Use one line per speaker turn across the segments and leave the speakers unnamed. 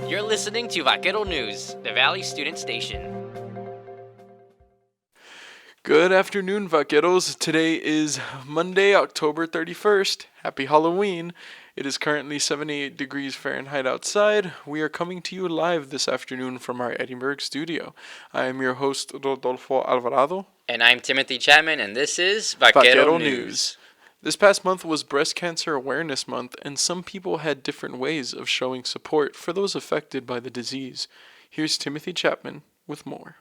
You're listening to Vaquero News, the Valley Student Station.
Good afternoon, Vaqueros. Today is Monday, October 31st. Happy Halloween. It is currently 78 degrees Fahrenheit outside. We are coming to you live this afternoon from our Edinburgh studio. I am your host, Rodolfo Alvarado.
And I'm Timothy Chapman, and this is Vaquero News.
This past month was Breast Cancer Awareness Month, and some people had different ways of showing support for those affected by the disease. Here's Timothy Chapman with more.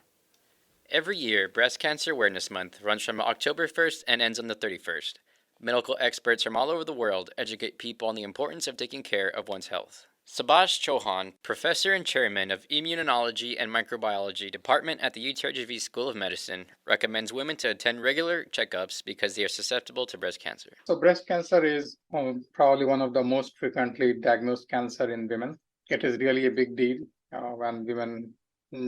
Every year, Breast Cancer Awareness Month runs from October 1st and ends on the 31st. Medical experts from all over the world educate people on the importance of taking care of one's health. Subhash Chauhan, professor and chairman of Immunology and Microbiology Department at the UTRGV School of Medicine, recommends women to attend regular checkups because they are susceptible to breast cancer.
So breast cancer is probably one of the most frequently diagnosed cancer in women. It is really a big deal when women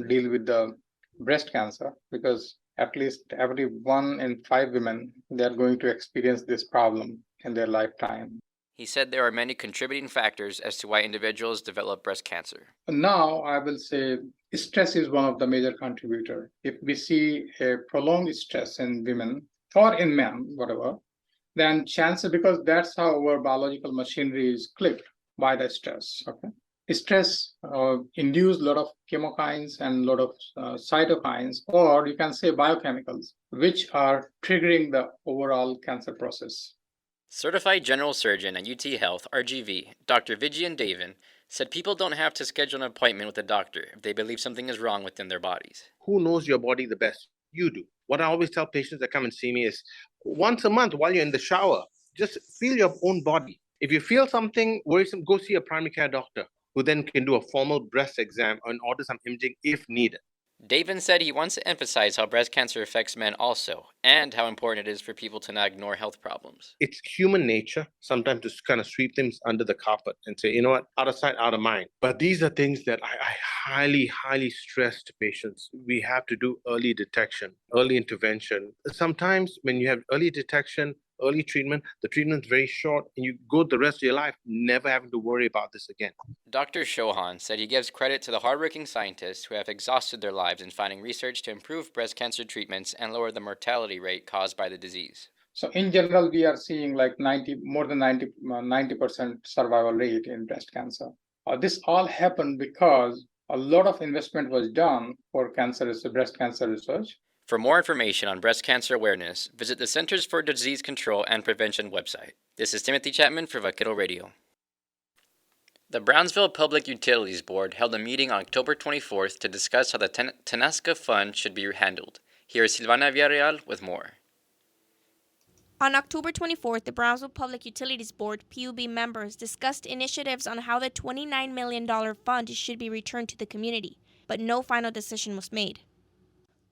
deal with the breast cancer, because at least every 1 in 5 women, they are going to experience this problem in their lifetime.
He said there are many contributing factors as to why individuals develop breast cancer.
Now, I will say stress is one of the major contributors. If we see a prolonged stress in women or in men, whatever, then chances, because that's how our biological machinery is clipped by the stress. Okay, stress induce a lot of chemokines and a lot of cytokines, or you can say biochemicals, which are triggering the overall cancer process.
Certified General Surgeon at UT Health, RGV, Dr. Vijayan Devan, said people don't have to schedule an appointment with a doctor if they believe something is wrong within their bodies.
Who knows your body the best? You do. What I always tell patients that come and see me is once a month while you're in the shower, just feel your own body. If you feel something worrisome, go see a primary care doctor who then can do a formal breast exam and order some imaging if needed.
Devan said he wants to emphasize how breast cancer affects men also, and how important it is for people to not ignore health problems.
It's human nature sometimes to kind of sweep things under the carpet and say, you know what, out of sight, out of mind. But these are things that I highly stress to patients. We have to do early detection, early intervention. Sometimes when you have early detection, early treatment, the treatment's very short, and you go the rest of your life never having to worry about this again.
Dr. Chauhan said he gives credit to the hardworking scientists who have exhausted their lives in finding research to improve breast cancer treatments and lower the mortality rate caused by the disease.
So in general, we are seeing like more than 90% survival rate in breast cancer. This all happened because a lot of investment was done for breast cancer research.
For more information on breast cancer awareness, visit the Centers for Disease Control and Prevention website. This is Timothy Chapman for Vaquero Radio. The Brownsville Public Utilities Board held a meeting on October 24th to discuss how the TANASCA fund should be handled. Here is Silvana Villarreal with more.
On October 24th, the Brownsville Public Utilities Board PUB members discussed initiatives on how the $29 million fund should be returned to the community, but no final decision was made.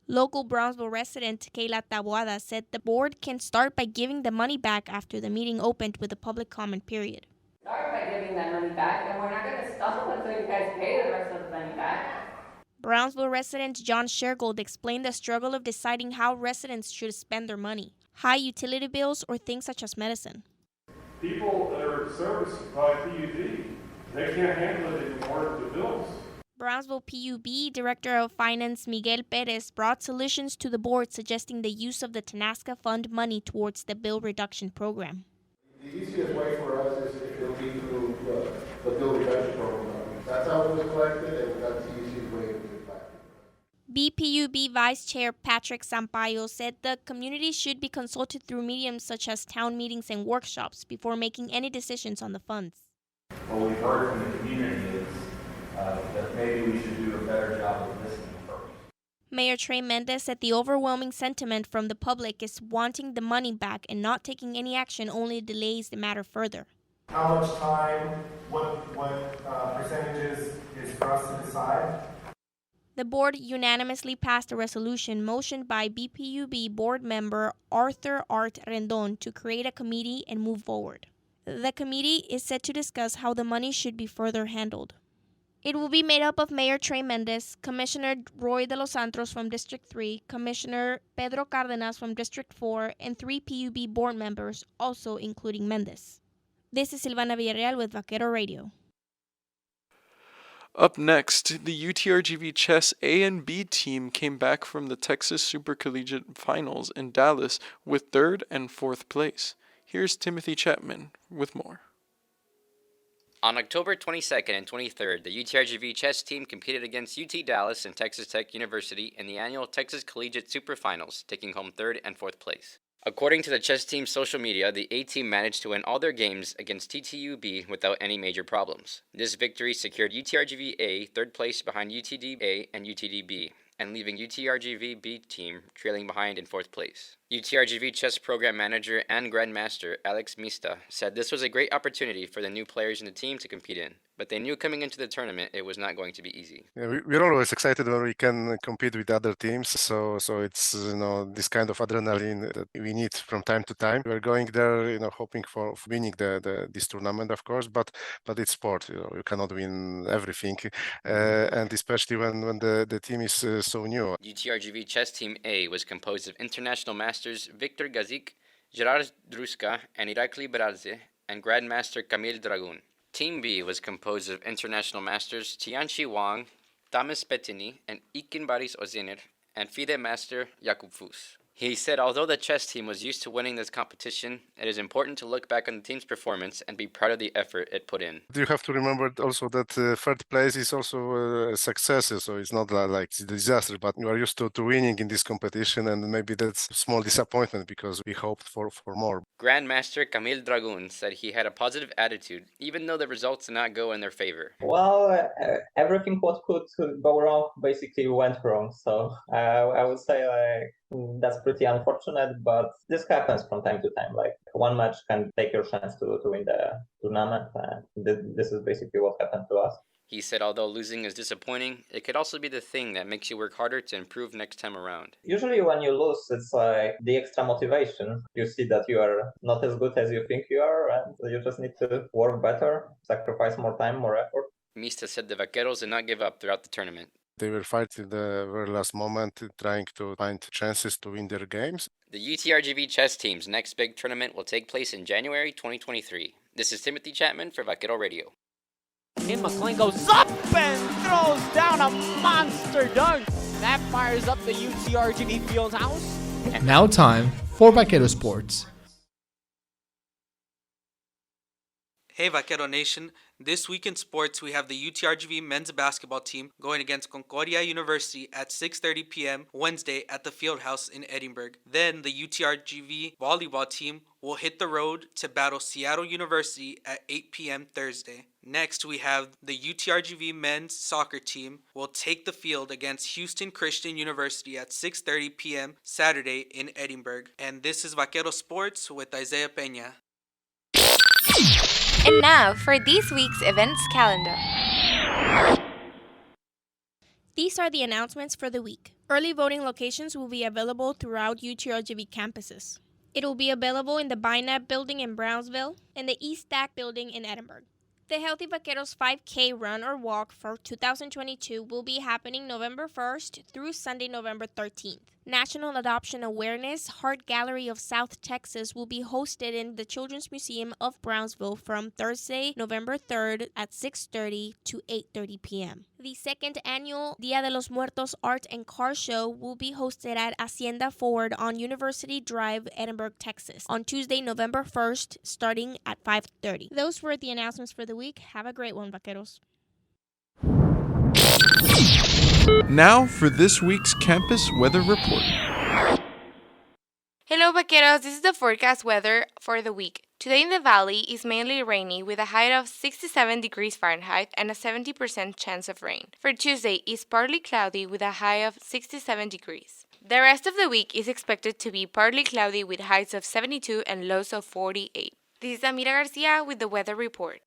Local Brownsville resident Kayla Taboada said the board can start by giving the money back after the meeting opened with a public comment period.
Start by giving that money back, and we're not going to stop until you guys pay the rest of the money back.
Brownsville resident John Shergold explained the struggle of deciding how residents should spend their money: high utility bills or things such as medicine.
People that are serviced by PUD, they can't handle it anymore, the bills.
Brownsville PUB Director of Finance Miguel Perez brought solutions to the board, suggesting the use of the TANASCA fund money towards the bill reduction program.
The easiest way for us is if it'll be through the bill reduction program. That's how it was collected, and that's the easiest way to get back.
BPUB Vice Chair Patrick Sampaio said the community should be consulted through mediums such as town meetings and workshops before making any decisions on the funds.
What we've heard from the community is that maybe we should do a better job of listening first.
Mayor Trey Mendez said the overwhelming sentiment from the public is wanting the money back, and not taking any action only delays the matter further.
How much time, what percentages is for us to decide?
The board unanimously passed a resolution motioned by BPUB board member Arthur Art Rendon to create a committee and move forward. The committee is set to discuss how the money should be further handled. It will be made up of Mayor Trey Mendez, Commissioner Roy de los Santos from District 3, Commissioner Pedro Cardenas from District 4, and 3 PUB board members, also including Mendez. This is Silvana Villarreal with Vaquero Radio.
Up next, the UTRGV Chess A and B team came back from the Texas Supercollegiate Finals in Dallas with 3rd and 4th place. Here's Timothy Chapman with more.
On October 22nd and 23rd, the UTRGV chess team competed against UT Dallas and Texas Tech University in the annual Texas Collegiate Super Finals, taking home 3rd and 4th place. According to the chess team's social media, the A team managed to win all their games against TTUB without any major problems. This victory secured UTRGV A 3rd place behind UTD A and UTD B, and leaving UTRGV B team trailing behind in 4th place. UTRGV chess program manager and grandmaster Alex Mista said this was a great opportunity for the new players in the team to compete in, but they knew coming into the tournament it was not going to be easy.
Yeah, we're always excited when we can compete with other teams. So it's this kind of adrenaline that we need from time to time. We're going there, hoping for winning this tournament, of course. But it's sport. You cannot win everything, and especially when the team is so new.
UTRGV chess team A was composed of international masters Victor Gazik, Gerard Druska, and Irakli Beradze, and grandmaster Camille Dragun. Team B was composed of international masters Tianchi Wang, Thomas Bettini, and Ikin Baris Ozener, and FIDE master Jakub Fus. He said although the chess team was used to winning this competition, it is important to look back on the team's performance and be proud of the effort it put in.
You have to remember also that 3rd place is also a success, so it's not like a disaster, but you are used to winning in this competition, and maybe that's a small disappointment because we hoped for more.
Grandmaster Camille Dragun said he had a positive attitude, even though the results did not go in their favor.
Well, everything what could go wrong basically went wrong, so I would say that's pretty unfortunate, but this happens from time to time. Like one match can take your chance to win the tournament, and this is basically what happened to us.
He said although losing is disappointing, it could also be the thing that makes you work harder to improve next time around.
Usually when you lose, it's like the extra motivation. You see that you are not as good as you think you are, and you just need to work better, sacrifice more time, more effort.
Mista said the Vaqueros did not give up throughout the tournament.
They were fighting the very last moment, trying to find chances to win their games.
The UTRGV chess team's next big tournament will take place in January 2023. This is Timothy Chapman for Vaquero Radio.
And McLean goes up and throws down a monster dunk. That fires up the UTRGV field house.
Now time for Vaquero Sports.
Hey Vaquero Nation, this week in sports we have the UTRGV men's basketball team going against Concordia University at 6:30 p.m. Wednesday at the Fieldhouse in Edinburgh. Then the UTRGV volleyball team will hit the road to battle Seattle University at 8 p.m. Thursday. Next we have the UTRGV men's soccer team will take the field against Houston Christian University at 6:30 p.m. Saturday in Edinburgh. And this is Vaquero Sports with Isaiah Peña.
And now for this week's events calendar.
These are the announcements for the week. Early voting locations will be available throughout UTRGV campuses. It will be available in the BINAP building in Brownsville and the East Stack building in Edinburgh. The Healthy Vaqueros 5K run or walk for 2022 will be happening November 1st through Sunday, November 13th. National Adoption Awareness Heart Gallery of South Texas will be hosted in the Children's Museum of Brownsville from Thursday, November 3rd at 6:30 to 8:30 p.m. The second annual Dia de los Muertos Art and Car Show will be hosted at Hacienda Ford on University Drive, Edinburgh, Texas, on Tuesday, November 1st, starting at 5:30. Those were the announcements for the week. Have a great one, Vaqueros.
Now for this week's campus weather report.
Hello Vaqueros, this is the forecast weather for the week. Today in the valley is mainly rainy with a high of 67 degrees Fahrenheit and a 70% chance of rain. For Tuesday, it's partly cloudy with a high of 67 degrees. The rest of the week is expected to be partly cloudy with highs of 72 and lows of 48. This is Amira Garcia with the weather report.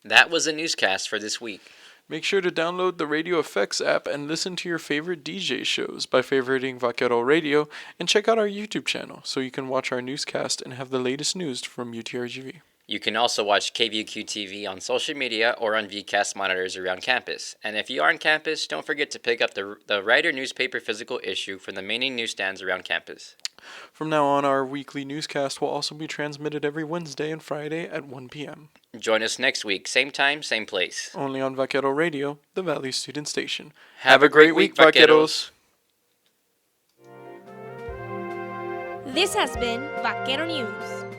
That was a newscast for this week.
Make sure to download the Radio Effects app and listen to your favorite DJ shows by favoriting Vaquero Radio, and check out our YouTube channel so you can watch our newscast and have the latest news from UTRGV.
You can also watch KVQ TV on social media or on VCast monitors around campus. And if you are on campus, don't forget to pick up the Writer newspaper physical issue from the main newsstands around campus.
From now on, our weekly newscast will also be transmitted every Wednesday and Friday at 1 p.m.
Join us next week, same time, same place.
Only on Vaquero Radio, the Valley Student Station.
Have a great week, Vaqueros.
This has been Vaquero News.